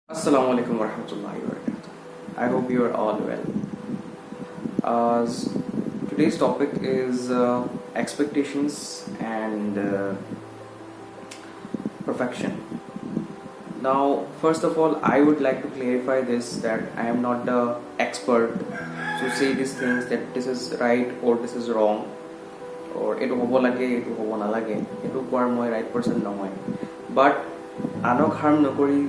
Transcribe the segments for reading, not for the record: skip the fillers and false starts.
Assalamu alaikum warahmatullahi wabarakatuh. I hope you are all well. Today's topic is expectations and perfection. Now, first of all, I would like to clarify this that I am not the expert to say these things that this is right or this is wrong or etu hobo lage etu hobo nalage etu koar moi right person nohoy but anok harm nokori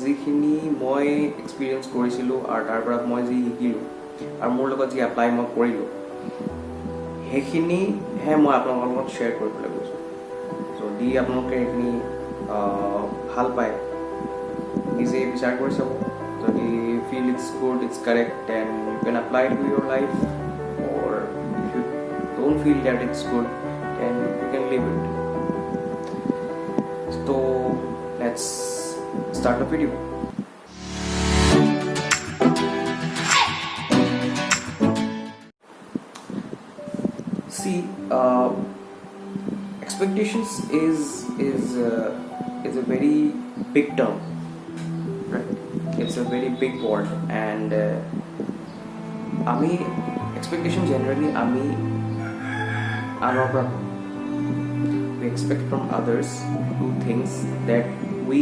যিখিনি মই experience কৰিছিলোঁ আৰু তাৰ পৰা মই যি শিকিলোঁ আৰু মোৰ লগত যি এপ্লাই মই কৰিলোঁ সেইখিনিহে মই আপোনালোকৰ লগত শ্বেয়াৰ কৰিবলৈ গৈছোঁ যদি আপোনালোকে সেইখিনি ভাল পায় নিজে বিচাৰ কৰি চাব যদি feel it's good it's correct then you can apply to your life or if you don't feel that it's good then you can leave it so let's start the video. See, expectations is a very big term, right? It's a very big word, and expectation generally we expect from others to do things that we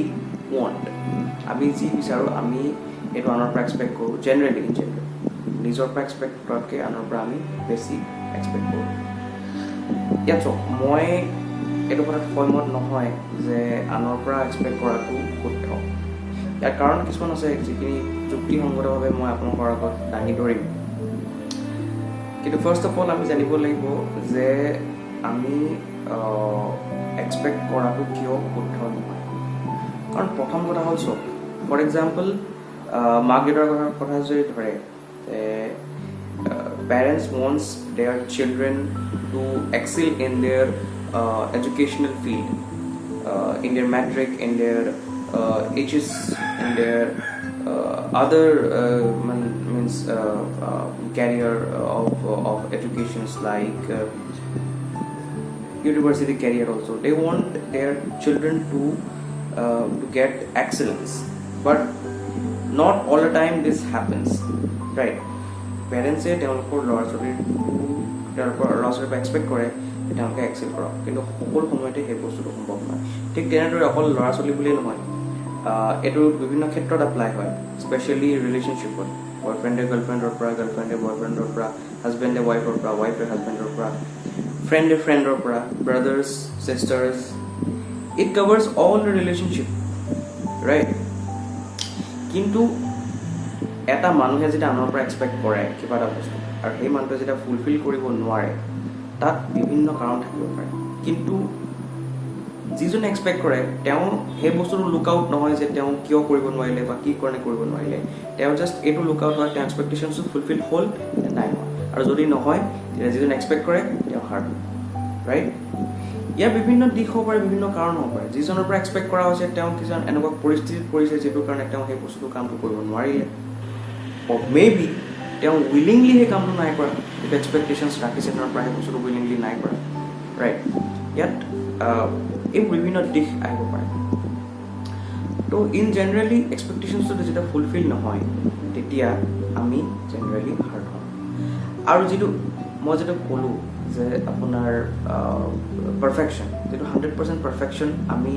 want. আমি যি বিচাৰোঁ আমি এইটো আনৰ পৰা expect কৰোঁ generally নিজৰ পৰা এক্সপেক্ট কৰাতকৈ আনৰ পৰা আমি বেছি এক্সপেক্ট কৰোঁ ইয়াত চাওক মই এইটো কথাত সন্মত নহয় যে আনৰ পৰা এক্সপেক্ট কৰাটো শুদ্ধ ইয়াৰ কাৰণ কিছুমান আছে যিখিনি যুক্তিসংগতভাৱে মই আপোনালোকৰ আগত দাঙি ধৰিম কিন্তু ফাৰ্ষ্ট অফ অল আমি জানিব লাগিব যে আমি এক্সপেক্ট কৰাটো কিয় শুদ্ধ নহয় কাৰণ প্ৰথম কথা হ'ল চব ফৰ এক্সাম্পল মাক দেউতাকৰ কথা যদি ধৰে parents wants their children to excel in their educational field in their matric in their HS in their other means career of educations like university career also they want their children to get excellence but not all the time this happens right parents say তেওঁলোকৰ ল'ৰা ছোৱালীৰ expect কৰে তেওঁলোকে Excel কৰক কিন্তু সকলো সময়তে সেই বস্তুটো সম্ভৱ নহয় ঠিক তেনেদৰে অকল ল'ৰা ছোৱালী বুলিয়েই নহয় এইটো বিভিন্ন ক্ষেত্ৰত এপ্লাই হয় স্পেচিয়েলি ৰিলেশ্যনশ্বিপত বয়ফ্ৰেণ্ডে গাৰ্লফ্ৰেণ্ডৰ পৰা গাৰ্লফ্ৰেণ্ডে বয়ফ্ৰেণ্ডৰ পৰা হাজবেণ্ডে ৱাইফৰ পৰা ৱাইফে হাজবেণ্ডৰ পৰা friend friendৰ পৰা brothers sisters it covers all the relationship right কিন্তু এটা মানুহে যেটা আনৰ পৰা এক্সপেক্ট কৰে কিবা এটা বস্তু আৰু সেই মানুহটোৱে যেটা ফুলফিল কৰিব নোৱাৰে তাত বিভিন্ন কাৰণ থাকিব পাৰে কিন্তু যিজনে এক্সপেক্ট কৰে তেওঁ সেই বস্তুটো লুক আউট নহয় যে তেওঁ কিয় কৰিব নোৱাৰিলে বা কি কাৰণে কৰিব নোৱাৰিলে তেওঁ জাষ্ট এইটো লুক আউট হয় তেওঁ এক্সপেক্টেশ্যনটো ফুলফিল হ'ল নাই হোৱা আৰু যদি নহয় তেতিয়া যিজনে এক্সপেক্ট কৰে তেওঁ হাৰ্ট ৰাইট ইয়াৰ বিভিন্ন দিশ হ'ব পাৰে বিভিন্ন কাৰণ হ'ব পাৰে যিজনৰ পৰা এক্সপেক্ট কৰা হৈছে তেওঁ কিছুমান এনেকুৱা পৰিস্থিতিত পৰিছে যিটো কাৰণে তেওঁ সেই বস্তুটো কামটো কৰিব নোৱাৰিলে মেবি তেওঁ উইলিংলি সেই কামটো নাই কৰা যিটো এক্সপেক্টেশ্যনছ ৰাখিছে তেওঁৰ পৰা সেই বস্তুটো উইলিংলি নাই কৰা ৰাইট ইয়াত এই বিভিন্ন দিশ আহিব পাৰে তো ইন জেনেৰেলি এক্সপেক্টেশ্যনছটো যেতিয়া ফুলফিল নহয় তেতিয়া আমি জেনেৰেলি হাৰ্ট হওঁ আৰু যিটো মই যেটা ক'লোঁ যে আপোনাৰ পাৰফেকশ্যন যিটো 100% পাৰফেকশ্যন আমি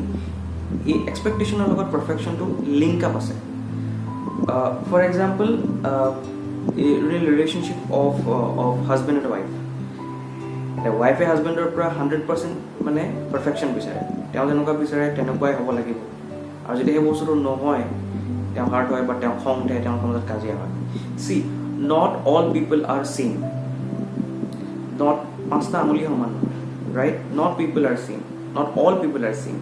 এই এক্সপেক্টেশ্যনৰ লগত পাৰফেকশ্যনটো লিংক আপ আছে for example relationship of husband and wife এতিয়া ৱাইফে হাজবেণ্ডৰ পৰা 100% মানে পাৰফেকশ্যন বিচাৰে তেওঁ যেনেকুৱা বিচাৰে তেনেকুৱাই হ'ব লাগিব আৰু যদি সেই বস্তুটো নহয় তেওঁ হাৰ্ট হয় বা তেওঁ খং উঠে তেওঁৰ মাজত কাজিয়া হয় see not all people are same not পাঁচটা আঙুলি সমান right not people are same not all people are same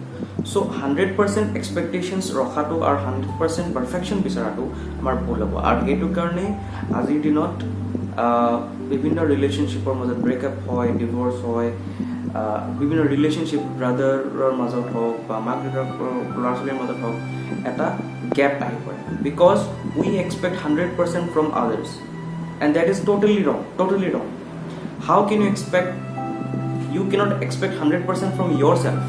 so 100% expectations ৰখাটো আৰু 100% perfection বিচাৰাটো আমাৰ ভুল হ'ব আৰু এইটো কাৰণে আজিৰ দিনত বিভিন্ন ৰিলেশ্যনশ্বিপৰ মাজত ব্ৰেকআপ হয় ডিভোৰ্চ হয় বিভিন্ন ৰিলেশ্যনশ্বিপ ব্ৰাদাৰৰ মাজত হওক বা মাক দেউতাকৰ ল'ৰা ছোৱালীৰ মাজত হওক এটা গেপ আহি পৰে because we expect 100% from others and that is totally wrong how can you cannot expect 100% from yourself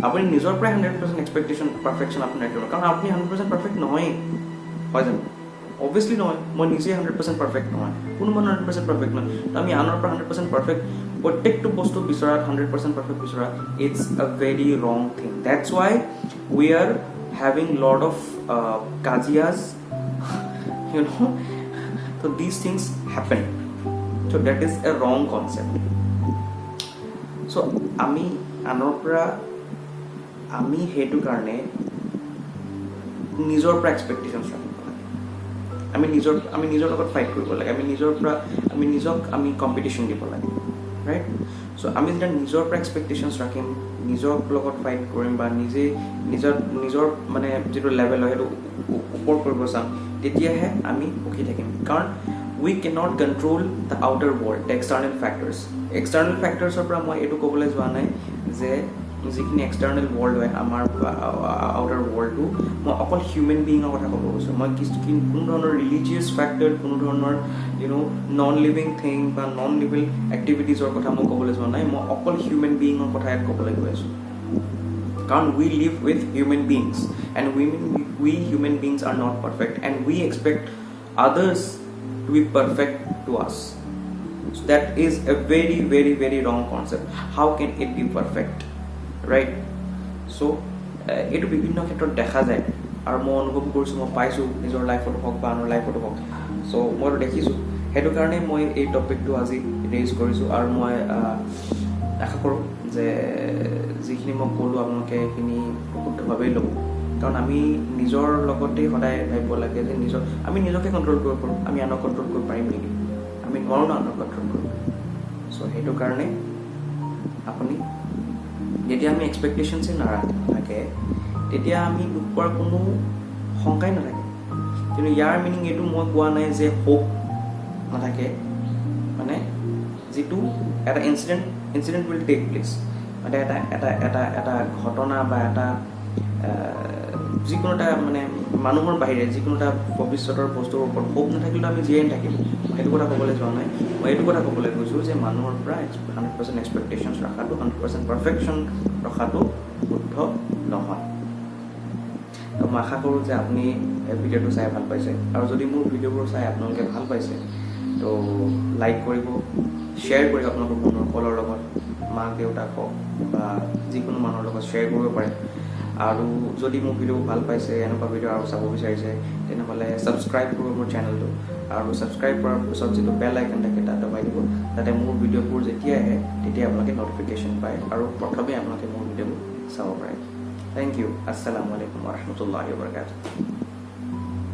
আপুনি নিজৰ পৰা 100% এক্সপেক্টেশ্যন পাৰফেকশ্যন আপুনি ৰাখিব, কাৰণ আপুনি 100% পাৰফেক্ট নহয়েই, হয় জানো? অবভিয়াছলি নহয়, মই নিজে 100% পাৰফেক্ট নহয়, কোনো মানুহ 100% পাৰফেক্ট নহয়। তো আমি আনৰ পৰা 100% পাৰফেক্ট প্ৰত্যেকটো বস্তু বিচৰা 100% পাৰফেক্ট বিচৰা, ইটছ আ ভেৰি ৰং thing. That's Y we are having lot of kajiyas, you know, so these things happen, so that is a wrong concept. So ami anor pora ami hetu karone nijor pra expectations rakhibo lage, আমি নিজৰ লগত fight কৰিব লাগে, আমি নিজৰ পৰা আমি নিজক আমি কম্পিটিশ্যন দিব লাগে, ৰাইট? চ' আমি যেতিয়া নিজৰ পৰা এক্সপেক্টেশ্যনছ ৰাখিম, নিজৰ লগত ফাইট কৰিম বা নিজৰ মানে যিটো লেভেল হয় সেইটো ওপৰ কৰিব চাম, তেতিয়াহে আমি সুখী থাকিম। কাৰণ we can not control the outer world, the external factors. External ফেক্টৰ্ছৰ পৰা মই এইটো ক'বলৈ যোৱা নাই যে যিখিনি এক্সটাৰ্নেল ৱৰ্ল্ড হয় আমাৰ আউটাৰ ৱৰ্ল্ডটো, মই অকল হিউমেন বিঙৰ কথা ক'ব গৈছোঁ। মই কোনো ধৰণৰ ৰিলিজিয়াছ ফেক্টৰ, কোনো ধৰণৰ নন লিভিং থিং বা নন লিভিং এক্টিভিটিজৰ কথা মই ক'বলৈ যোৱা নাই, মই অকল হিউমেন বিঙৰ কথা ইয়াত ক'বলৈ গৈ আছোঁ। কাৰণ we live with human beings and we human beings are not perfect and we expect others to be perfect to us. So that is a very, very, very wrong concept. How can it be perfect? Right? So এইটো বিভিন্ন ক্ষেত্ৰত দেখা যায় আৰু মই অনুভৱ কৰিছোঁ, মই পাইছোঁ নিজৰ লাইফত হওক বা আনৰ লাইফতো হওক। চ' মইতো দেখিছোঁ, সেইটো কাৰণে মই এই টপিকটো আজি ৰেইজ কৰিছোঁ আৰু মই আশা কৰোঁ যে যিখিনি মই ক'লোঁ আপোনালোকে সেইখিনি শুদ্ধভাৱেই ল'ব। কাৰণ আমি নিজৰ লগতেই সদায় ভাবিব লাগে যে আমি নিজকে কণ্ট্ৰল কৰিব পাৰোঁ, আমি আনক কণ্ট্ৰল কৰিব পাৰিম নেকি? আমি নোৱাৰোঁ ন আনক কণ্ট্ৰল কৰিব। চ' সেইটো কাৰণে আপুনি যেতিয়া আমি এক্সপেক্টেশ্যনছেই নাথাকে, তেতিয়া আমি দুখ পোৱাৰ কোনো শংকাই নাথাকে। কিন্তু ইয়াৰ মিনিং এইটো মই কোৱা নাই যে হোপ নাথাকে, মানে যিটো এটা ইনচিডেণ্ট উইল টেক প্লেচ, মানে এটা ঘটনা বা এটা যিকোনো এটা মানে মানুহৰ বাহিৰে যিকোনো এটা ভৱিষ্যতৰ বস্তুৰ ওপৰত হোপ নাথাকিলেও আমি জীয়াই নাথাকিম, সেইটো কথা ক'বলৈ যোৱা নাই। মই এইটো কথা ক'বলৈ গৈছোঁ যে মানুহৰ পৰা 100% এক্সপেক্টেশ্যনছ ৰখাটো, 100% পাৰফেকশ্যন ৰখাটো শুদ্ধ নহয়। তো মই আশা কৰোঁ যে আপুনি ভিডিঅ'টো চাই ভাল পাইছে, আৰু যদি মোৰ ভিডিঅ'বোৰ চাই আপোনালোকে ভাল পাইছে তো লাইক কৰিব, শ্বেয়াৰ কৰিব আপোনালোকৰ বন্ধুসকলৰ লগত, মাক দেউতাক হওক বা যিকোনো মানুহৰ লগত শ্বেয়াৰ কৰিব পাৰে। আৰু যদি মোৰ ভিডিঅ' ভাল পাইছে, এনেকুৱা ভিডিঅ' আৰু চাব বিচাৰিছে, তেনেহ'লে ছাবস্ক্ৰাইব কৰিব মোৰ চেনেলটো, আৰু ছাবস্ক্ৰাইব কৰাৰ পিছত যিটো বেল আইকন থাকে তাত দবাই দিব, যাতে মোৰ ভিডিঅ'বোৰ যেতিয়া আহে তেতিয়া আপোনালোকে নটিফিকেশ্যন পায় আৰু প্ৰথমে আপোনালোকে মোৰ ভিডিঅ'বোৰ চাব পাৰে। Thank you. আসসালামু আলাইকুম ওয়া ৰাহমাতুল্লাহি ওয়া বাৰাকাতুহু।